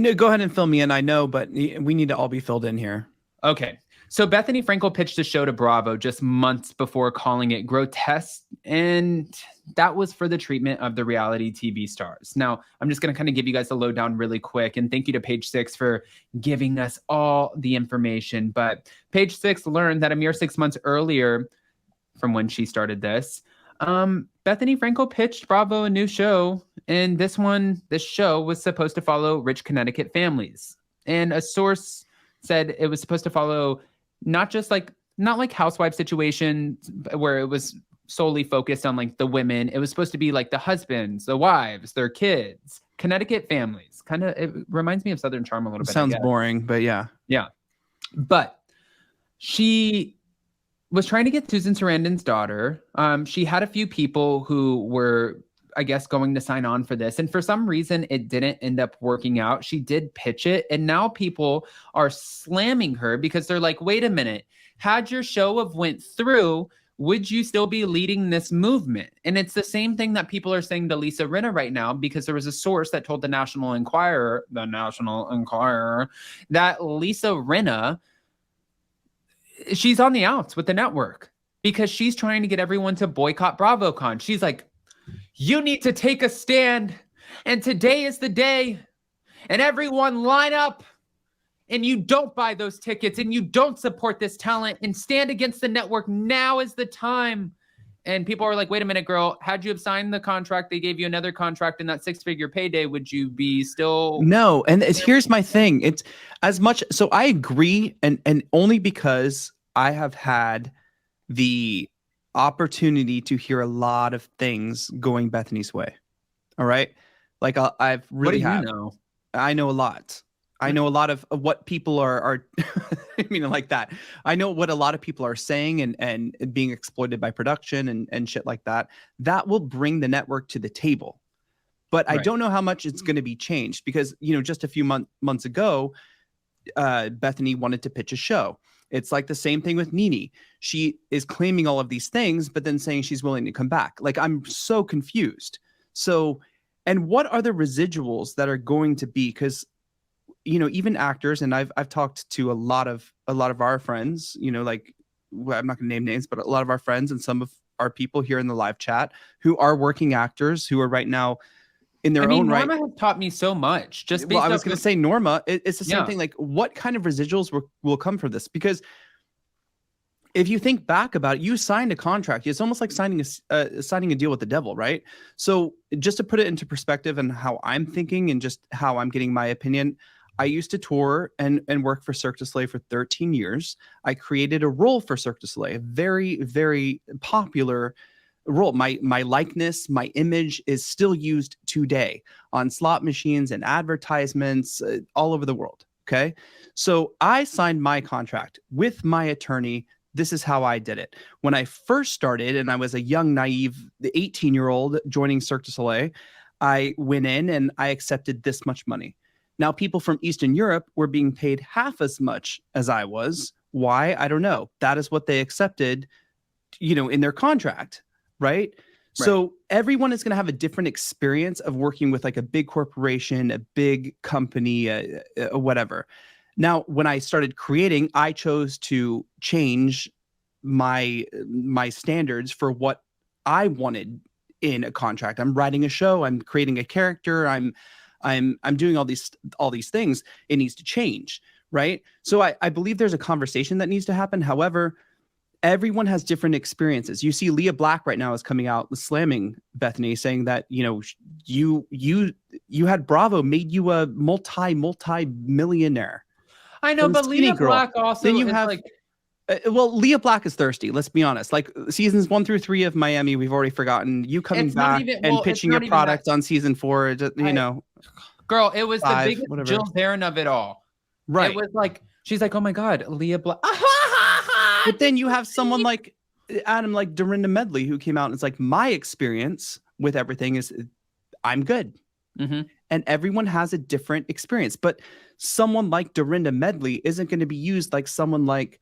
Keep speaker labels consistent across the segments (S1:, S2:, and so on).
S1: No, go ahead and fill me in. I know, but we need to all be filled in here.
S2: Okay. So Bethenny Frankel pitched the show to Bravo just months before calling it grotesque, and that was for the treatment of the reality TV stars. Now, I'm just going to kind of give you guys the lowdown really quick, and thank you to Page Six for giving us all the information. But Page Six learned that a mere 6 months earlier from when she started this, Bethenny Frankel pitched Bravo a new show, and this show was supposed to follow rich Connecticut families. And a source said it was supposed to follow not like housewife situation where it was solely focused on like the women. It was supposed to be like the husbands, the wives, their kids, Connecticut families. It reminds me of Southern Charm a little bit.
S1: Sounds boring, but yeah.
S2: Yeah. But she was trying to get Susan Sarandon's daughter. She had a few people who were, I guess, going to sign on for this. And for some reason, it didn't end up working out. She did pitch it. And now people are slamming her because they're like, wait a minute, had your show have went through, would you still be leading this movement? And it's the same thing that people are saying to Lisa Rinna right now, because there was a source that told the National Enquirer, that Lisa Rinna, she's on the outs with the network because she's trying to get everyone to boycott BravoCon. She's like, you need to take a stand, and today is the day, and everyone line up, and you don't buy those tickets, and you don't support this talent, and stand against the network. Now is the time. And people are like, wait a minute, girl, had you have signed the contract, they gave you another contract in that 6-figure payday, would you be still?
S1: No, and here's my thing. It's as much, so I agree, and only because I have had the opportunity to hear a lot of things going Bethenny's way. All right. Like I've really
S2: What do you know?
S1: I know a lot. I know a lot of what people are I mean, like that. I know what a lot of people are saying and being exploited by production and shit like that. That will bring the network to the table. But right. I don't know how much it's going to be changed because, just a few months ago, Bethenny wanted to pitch a show. It's like the same thing with Nene. She is claiming all of these things, but then saying she's willing to come back. Like, I'm so confused. So, and what are the residuals that are going to be? Because, even actors, and I've talked to a lot of our friends, like, well, I'm not going to name names, but a lot of our friends and some of our people here in the live chat who are working actors who are right now in their own right.
S2: Norma has taught me so much.
S1: Well, I was going to say Norma. It's the same thing. Like, what kind of residuals will come from this? Because if you think back about it, you signed a contract. It's almost like signing a deal with the devil, right? So just to put it into perspective and how I'm thinking and just how I'm getting my opinion, I used to tour and work for Cirque du Soleil for 13 years. I created a role for Cirque du Soleil, a very, very popular role. My likeness, my image is still used today on slot machines and advertisements all over the world. Okay. So I signed my contract with my attorney. This is how I did it. When I first started and I was a young, naive 18-year-old joining Cirque du Soleil, I went in and I accepted this much money. Now, people from Eastern Europe were being paid half as much as I was. Why? I don't know. That is what they accepted, in their contract. Right. So everyone is going to have a different experience of working with like a big corporation, a big company, whatever. Now, when I started creating, I chose to change my standards for what I wanted in a contract. I'm writing a show. I'm creating a character. I'm doing all these things. It needs to change. Right. So I believe there's a conversation that needs to happen. However, everyone has different experiences. You see Leah Black right now is coming out slamming Bethenny, saying that, you had Bravo made you a multi-millionaire.
S2: I know, but Leah Black also
S1: then you have like, Leah Black is thirsty. Let's be honest. Like seasons 1 through 3 of Miami, we've already forgotten. You coming back and pitching your product on season 4,
S2: girl, it was
S1: 5,
S2: the biggest
S1: whatever.
S2: Jill Zarin of it all. Right. It was like, she's like, oh my God, Leah Black.
S1: But then you have someone like Adam, like Dorinda Medley, who came out and it's like, my experience with everything is I'm good. Mm-hmm. And everyone has a different experience. But someone like Dorinda Medley isn't going to be used like someone like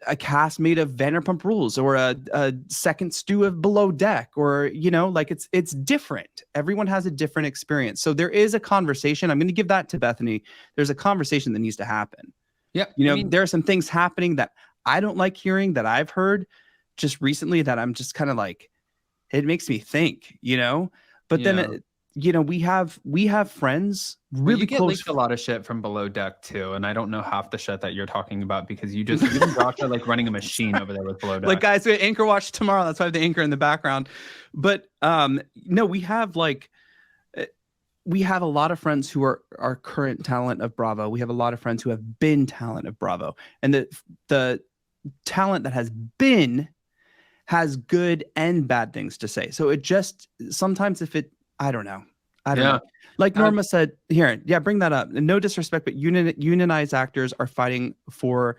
S1: a cast made of Vanderpump Rules, or a second stew of Below Deck, or, you know, like it's different. Everyone has a different experience. So there is a conversation. I'm going to give that to Bethenny. There's a conversation that needs to happen.
S2: Yeah.
S1: You know, there are some things happening that I don't like hearing, that I've heard just recently, that I'm just kind of like, it makes me think, you know, but then, you know, we have friends really
S2: you get
S1: close.
S2: leaked a lot of shit from Below Deck too, and I don't know half the shit that you're talking about, because you and Josh are like running a machine over there with Below Deck.
S1: Like, guys, we anchor watch tomorrow. That's why I have the anchor in the background. But no, we have a lot of friends who are current talent of Bravo. We have a lot of friends who have been talent of Bravo, and the talent that has been has good and bad things to say. So it just sometimes, if it, I don't know. Like Norma said here, bring that up. No disrespect, but unionized actors are fighting for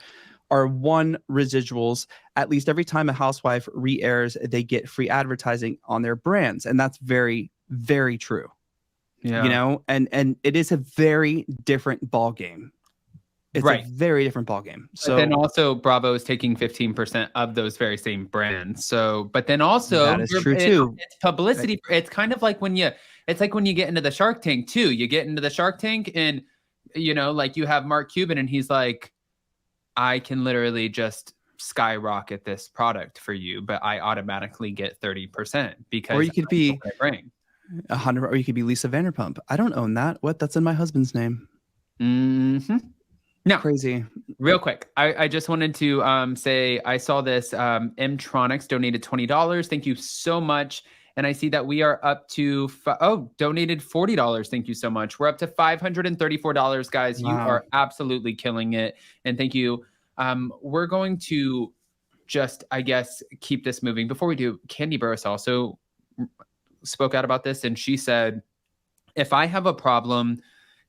S1: our one residuals. At least every time a housewife re-airs, they get free advertising on their brands, and that's very, very true. Yeah, you know, and it is a very different ball game. It's a very different ballgame. So
S2: but then also Bravo is taking 15% of those very same brands. So, but then also
S1: that is true too.
S2: It's publicity. It's kind of like when you get into the Shark Tank too. You get into the Shark Tank, and you know, like you have Mark Cuban, and he's like, I can literally just skyrocket this product for you, but I automatically get 30% because,
S1: or you could be 100, or you could be Lisa Vanderpump. I don't own that. What? That's in my husband's name.
S2: Mm-hmm. Now,
S1: crazy.
S2: Real quick, I just wanted to say I saw this. Mtronics donated $20. Thank you so much. And I see that we are up to donated $40. Thank you so much. We're up to $534, guys. Wow. You are absolutely killing it. And thank you. We're going to just, I guess, keep this moving. Before we do, Candy Burris also spoke out about this, and she said, if I have a problem,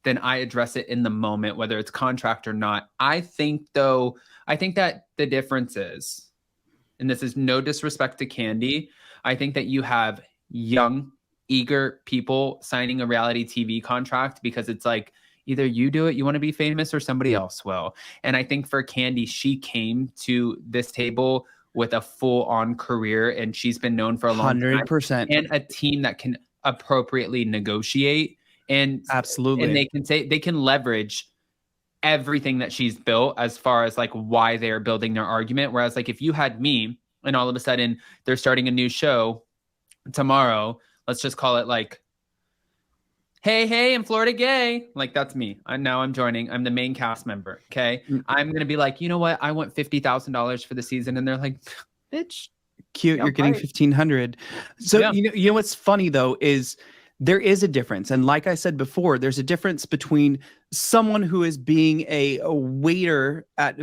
S2: then I address it in the moment, whether it's contract or not. I think that the difference is, and this is no disrespect to Candy, I think that you have young, eager people signing a reality TV contract because it's like, either you do it, you want to be famous, or somebody else will. And I think for Candy, she came to this table with a full-on career, and she's been known for a long
S1: 100%.
S2: time, and a team that can appropriately negotiate. And
S1: absolutely,
S2: and they can leverage everything that she's built as far as like why they're building their argument. Whereas like if you had me and all of a sudden they're starting a new show tomorrow, let's just call it like, hey, in Florida gay, like that's me. I'm joining. I'm the main cast member. Okay, I'm gonna be like, you know what? I want $50,000 for the season, and they're like, bitch,
S1: cute. You're getting 1,500. So you know what's funny though is, there is a difference. And like I said before, there's a difference between someone who is being a waiter at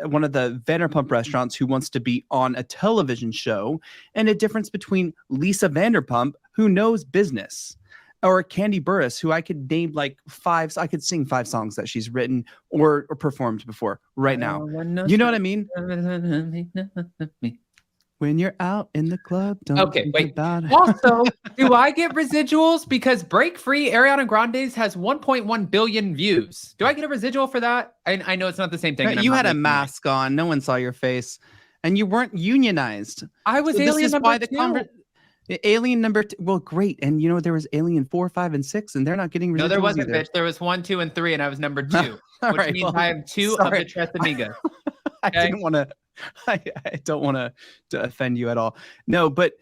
S1: one of the Vanderpump restaurants who wants to be on a television show, and a difference between Lisa Vanderpump, who knows business, or Candy Burris, who I could name like I could sing 5 songs that she's written or performed before right now. You know what I mean? When you're out in the club, don't think about it.
S2: Also, do I get residuals? Because Break Free, Ariana Grande's has 1.1 billion views. Do I get a residual for that? I know it's not the same thing.
S1: You had a mask on. No one saw your face. And you weren't unionized.
S2: I was alien number 2.
S1: Alien number 2. Well, great. And you know, there was Alien 4, 5, and 6, and they're not getting residuals.
S2: No, there wasn't,
S1: either.
S2: bitch. There was 1, 2, and 3, and I was number 2. Which means I have 2 of the Tres Amigas. Okay?
S1: I don't want to offend you at all. No, but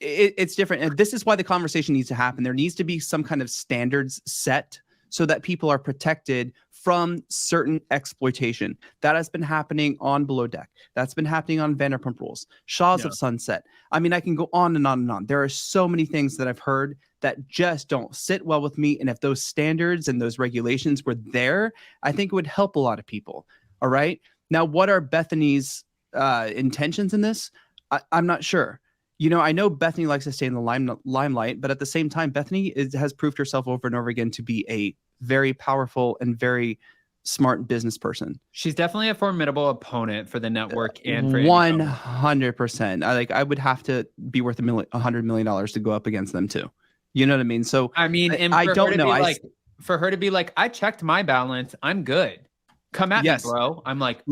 S1: it's different. And this is why the conversation needs to happen. There needs to be some kind of standards set so that people are protected from certain exploitation. That has been happening on Below Deck. That's been happening on Vanderpump Rules, Shaws of Sunset. I mean, I can go on and on and on. There are so many things that I've heard that just don't sit well with me. And if those standards and those regulations were there, I think it would help a lot of people. All right. Now, what are Bethenny's intentions in this? I'm not sure. You know, I know Bethenny likes to stay in the limelight, but at the same time, Bethenny has proved herself over and over again to be a very powerful and very smart business person.
S2: She's definitely a formidable opponent for the network and for
S1: 100%. I would have to be worth $100 million to go up against them too. You know what I mean? So
S2: I mean, and I don't know. For her to be like, I checked my balance, I'm good. Come at
S1: Yes.
S2: me, bro. I'm like,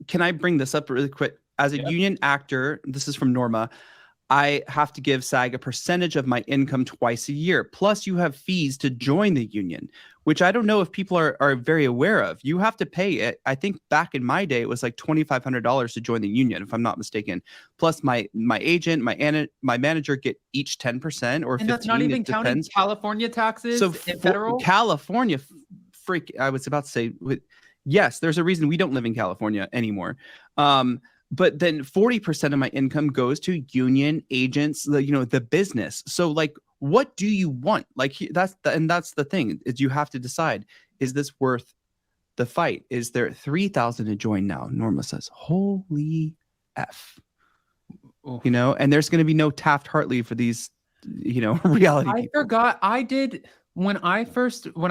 S1: Can I bring this up really quick? As a union actor, this is from Norma, I have to give SAG a percentage of my income twice a year. Plus, you have fees to join the union, which I don't know if people are very aware of. You have to pay it. I think back in my day, it was like $2,500 to join the union, if I'm not mistaken. Plus, my agent, my manager get each 10% or 15%.
S2: And that's not even counting California taxes and federal.
S1: California, I was about to say, yes, there's a reason we don't live in California anymore. But then 40% of my income goes to union agents, the business. So like, what do you want? Like that's the thing is you have to decide, is this worth the fight? Is there 3,000 to join now? Norma says, holy F,
S2: Oof.
S1: And there's going to be no Taft-Hartley for these, reality
S2: I
S1: people.
S2: forgot I did. When I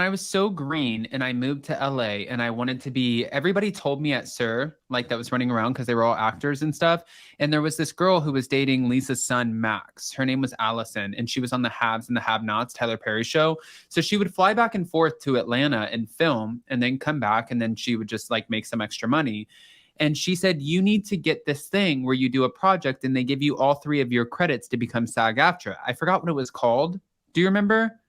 S2: was so green and I moved to LA and I wanted to be, everybody told me at SUR, like that was running around because they were all actors and stuff. And there was this girl who was dating Lisa's son, Max. Her name was Allison, and she was on the Haves and the Have-Nots, Tyler Perry show. So she would fly back and forth to Atlanta and film and then come back, and then she would just like make some extra money. And she said, you need to get this thing where you do a project and they give you all 3 of your credits to become SAG-AFTRA. I forgot what it was called. Do you remember?